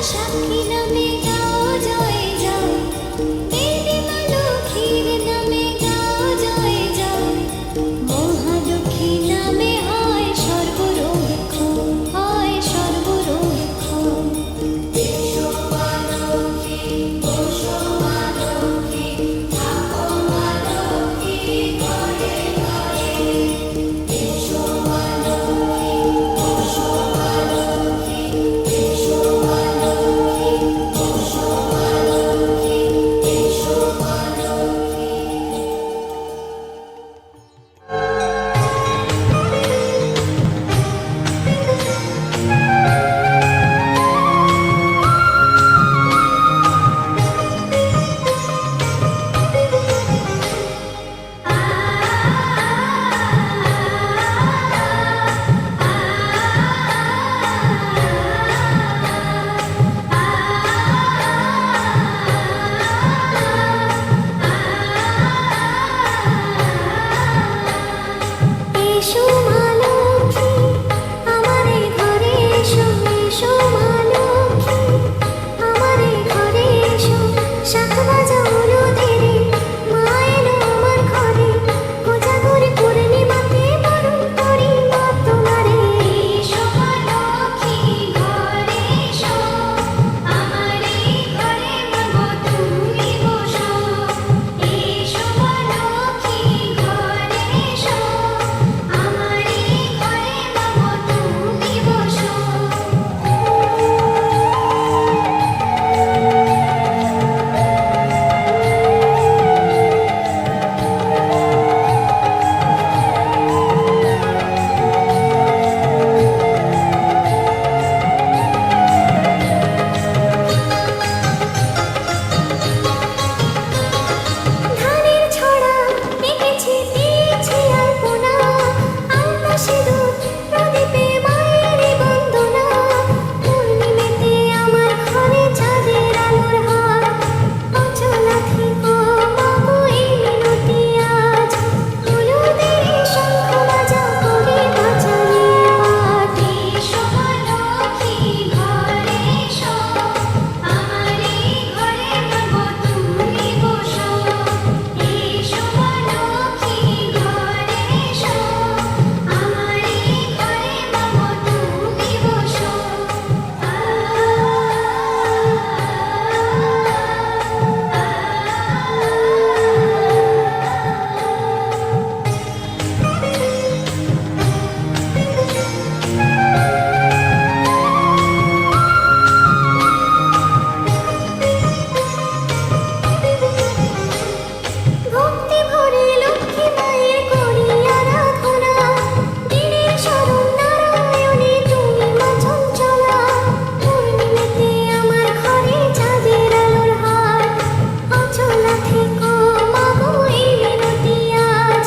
সাক্ষী নামে গাও জয় জয়, দেবী মা লক্ষ্মীর নামে গাও জয় জয়, মহালক্ষ্মী নামে হয় সর্বরোগ ক্ষয়, হয় সর্বরোগ ক্ষয়। এসো মা লক্ষ্মী, ওসো মা লক্ষ্মী, থাকো মা লক্ষ্মী ঘরে ঘরে। এসো মা লক্ষ্মী, ওসো মা লক্ষ্মী, এসো মা লক্ষ্মী, ওসো মা লক্ষ্মী, এসো মা লক্ষ্মী। এসো মা লক্ষ্মী, আমার এই ঘরে এসো, এসো মা লক্ষ্মী, আমার এই ঘরে এসো, শাঁখ বাজাও উলুদেরে, মা এলো আমার ঘরে, কোজাগরে পূর্ণিমাতে বরণ করি মা তোমারে। এসো মা লক্ষ্মী ঘরে এসো, আমার এই ঘরে মাগো তুমি বসো। এসো মা লক্ষ্মী ঘরে এসো, আমার এই ঘরে মাগো তুমি বসো। ধানের ছড়া এঁকেছি দিয়েছি আলপনা, আলতা সিঁদুর প্রদীপে মায়ের বন্দনা, পূর্ণিমাতে আমার ঘরে চাঁদের আলোর হার, অচলা থেকো মাগো এই মিনতি আজ, হলুদের শঙ্খ বাজাও করি বাঁচালিয়ে পাঠ। এসো মা লক্ষ্মী ঘরে এসো, আমার এই ঘরে মাগো তুমি বসো। এসো মা লক্ষ্মী ঘরে এসো, আমার এই ঘরে মাগো তুমি বসো। ভক্তি ভরে লক্ষ্মী মায়ের করি আরাধনা, দিনের শরণ নারায়ণে তুমি মা চঞ্চলা, পূর্ণিমাতে আমার ঘরে চাঁদের আলোর হার, অচলা থেকো মাগো এই মিনতি আজ,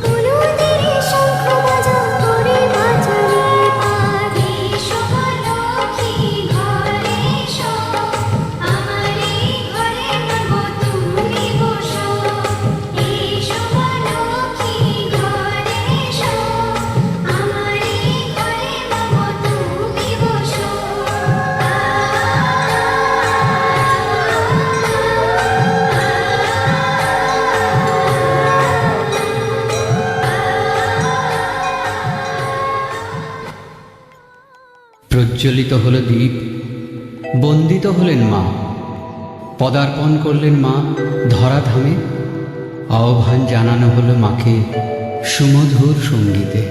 হলুদের শঙ্খ বাজাও করি বাঁচালিয়ে পাঠ। এসো মা লক্ষ্মী ঘরে এসো, আমার এই ঘরে মাগো তুমি বসো। এসো মা লক্ষ্মী ঘরে এসো, আমার এই ঘরে মাগো তুমি বসো। প্রজ্বলিত হল দীপ, বন্দিত হলেন মা, পদার্পণ করলেন মা ধরাধামে, আহ্বান জানানো হলো মাকে সুমধুর সঙ্গীতে।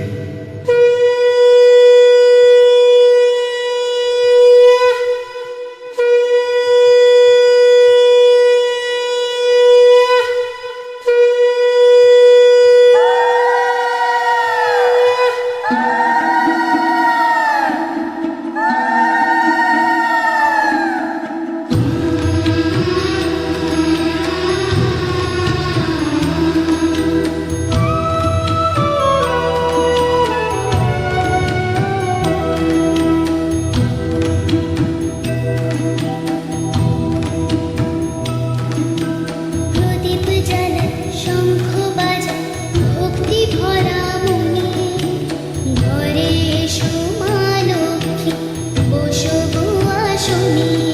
ঘরে এসো মা লক্ষ্মী, বসো গো আসনে।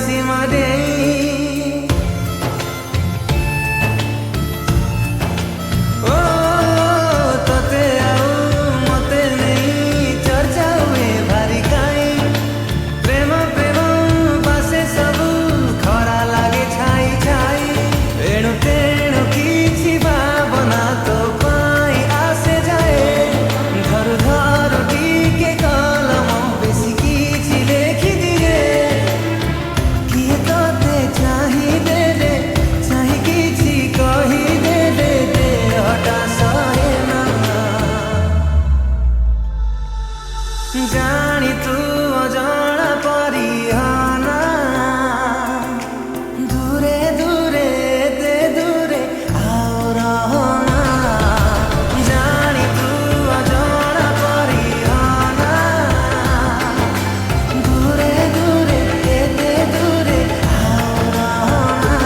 सीमा देई ओ तोते आउ मते नहीं चर्चा हुए भारी काई प्रेम प्रेम बासे सबु खरा लागे छाई छाई एणु तेणु किछि भावना तो पाई आसे जाए धरु धरु टिके कलम बेसी किछि लेखि दिए किए तोते चाहि देले चाहि किछि कहि देले देहटा सहे ना जानी तू अजाना परिहाना दूरे दूरे ते दूरे आओ रहना जानी तू अजाना परिहाना दूरे दूरे ते दूरे आओ रहना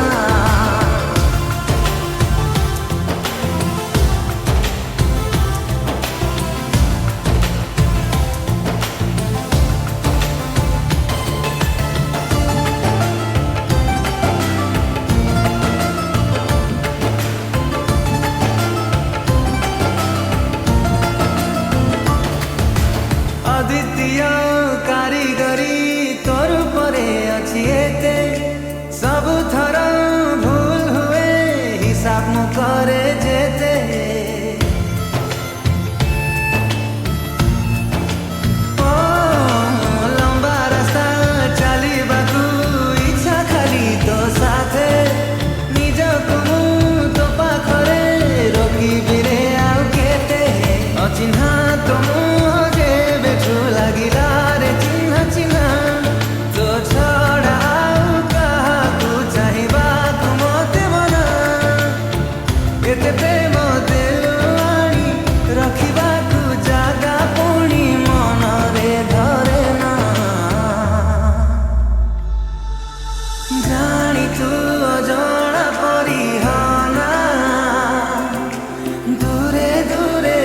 अद्वितीय कारीगरी तोर परे अछि एते सब थर भूल हुए हिसाब न करे जेते ओ लंबा रास्ता चलिबाकू इच्छा खाली तो साथे निजकू तो पाखरे रखिबि रे आउ केते अचिन्हा तो मुह जेबे छु लागिला रे चिन्हा चिन्हा तो छड़ा आउ काहाकू चाहिबाकू मते मना एते प्रेम देलु आनी रखिबाकू जागा पुणी मନରେ धरे ना जानी तू अजଣା परिहाना दूरे दूरे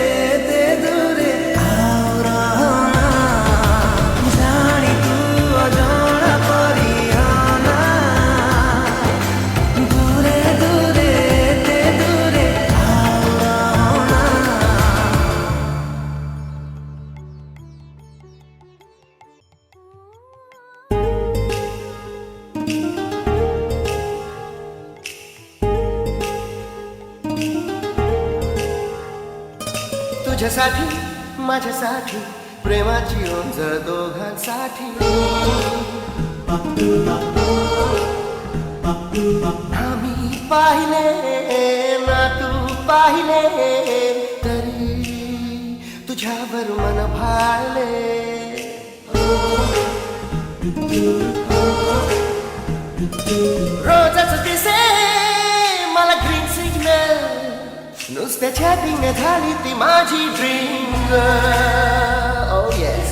ते दूरे आओ रहना जानी तू अजଣା परिहाना दूरे दूरे ते दूरे आओ रहना तुझ्यासाठी माझ्यासाठी प्रेमाची ओंजळ दोघांसाठी आम्ही पाहिले ना तू पाहिले तरी तुझ्यावर मन भाळले रोजच दिसे मला ग्रीन सिग्नल नुसत्या चॅटिंग झाली ती माझी ड्रीम ओ येस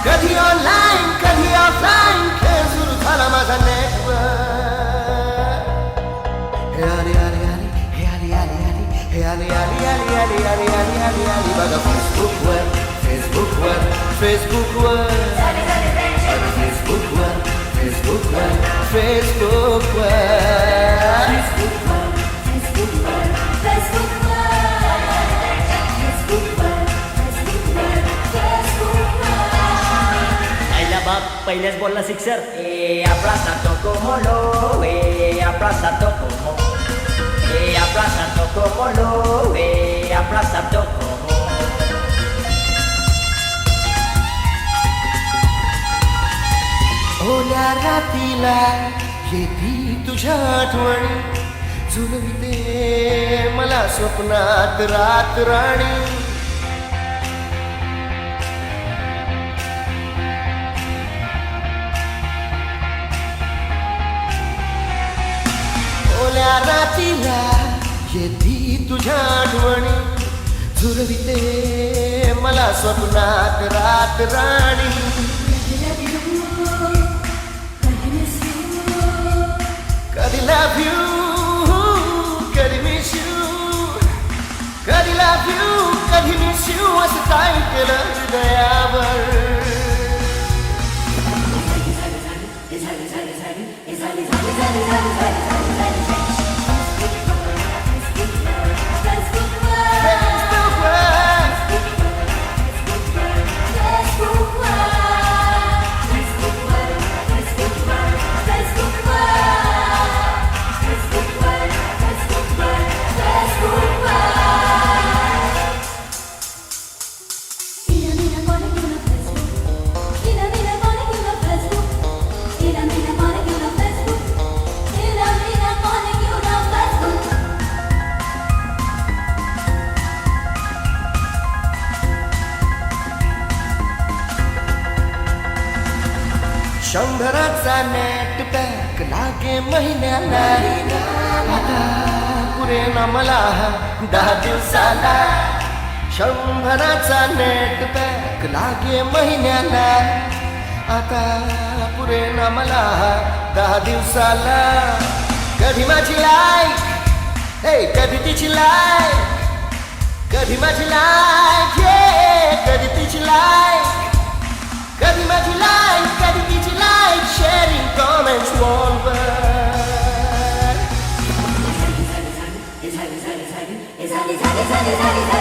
कधी ऑनलाईन कधी ऑफलाईन खेळ सुरू झाला माझा नेटवर्क हे आली आली आली हे आली आली आली हे आली आली आली आली आली आली आली आली बघा फेसबुकवर फेसबुकवर फेसबुकवर फेसबुकवर फेसबुकवर फेसबुकवर आईला बाप पहिलेच बोलला sixer aplasta como lo aplasta como aplasta como lo aplasta como ओल्या रातीला येती तुझ्या आठवणी झुलविते मला स्वप्नात रात राणी ओल्या रातीला येती तुझ्या आठवणी झुलविते मला स्वप्नात रात राणी कधी love you, कधी miss you, कधी मिस यू असं काय केलं हृदयावर शंभराचा नेट पॅक लागे महिन्याला आता पुरे ना मला 10 दिवसाला शंभराचा नेट पॅक लागे महिन्याला आता पुरे ना मला 10 दिवसाला कधी माझी लाईक कधी तिची लाईक कधी माझी लाईक कधी तिची लाईक कधी माझी लाईक कधी तिची लाईक शेअरिंग कॉमेंट्स वॉलवर झाली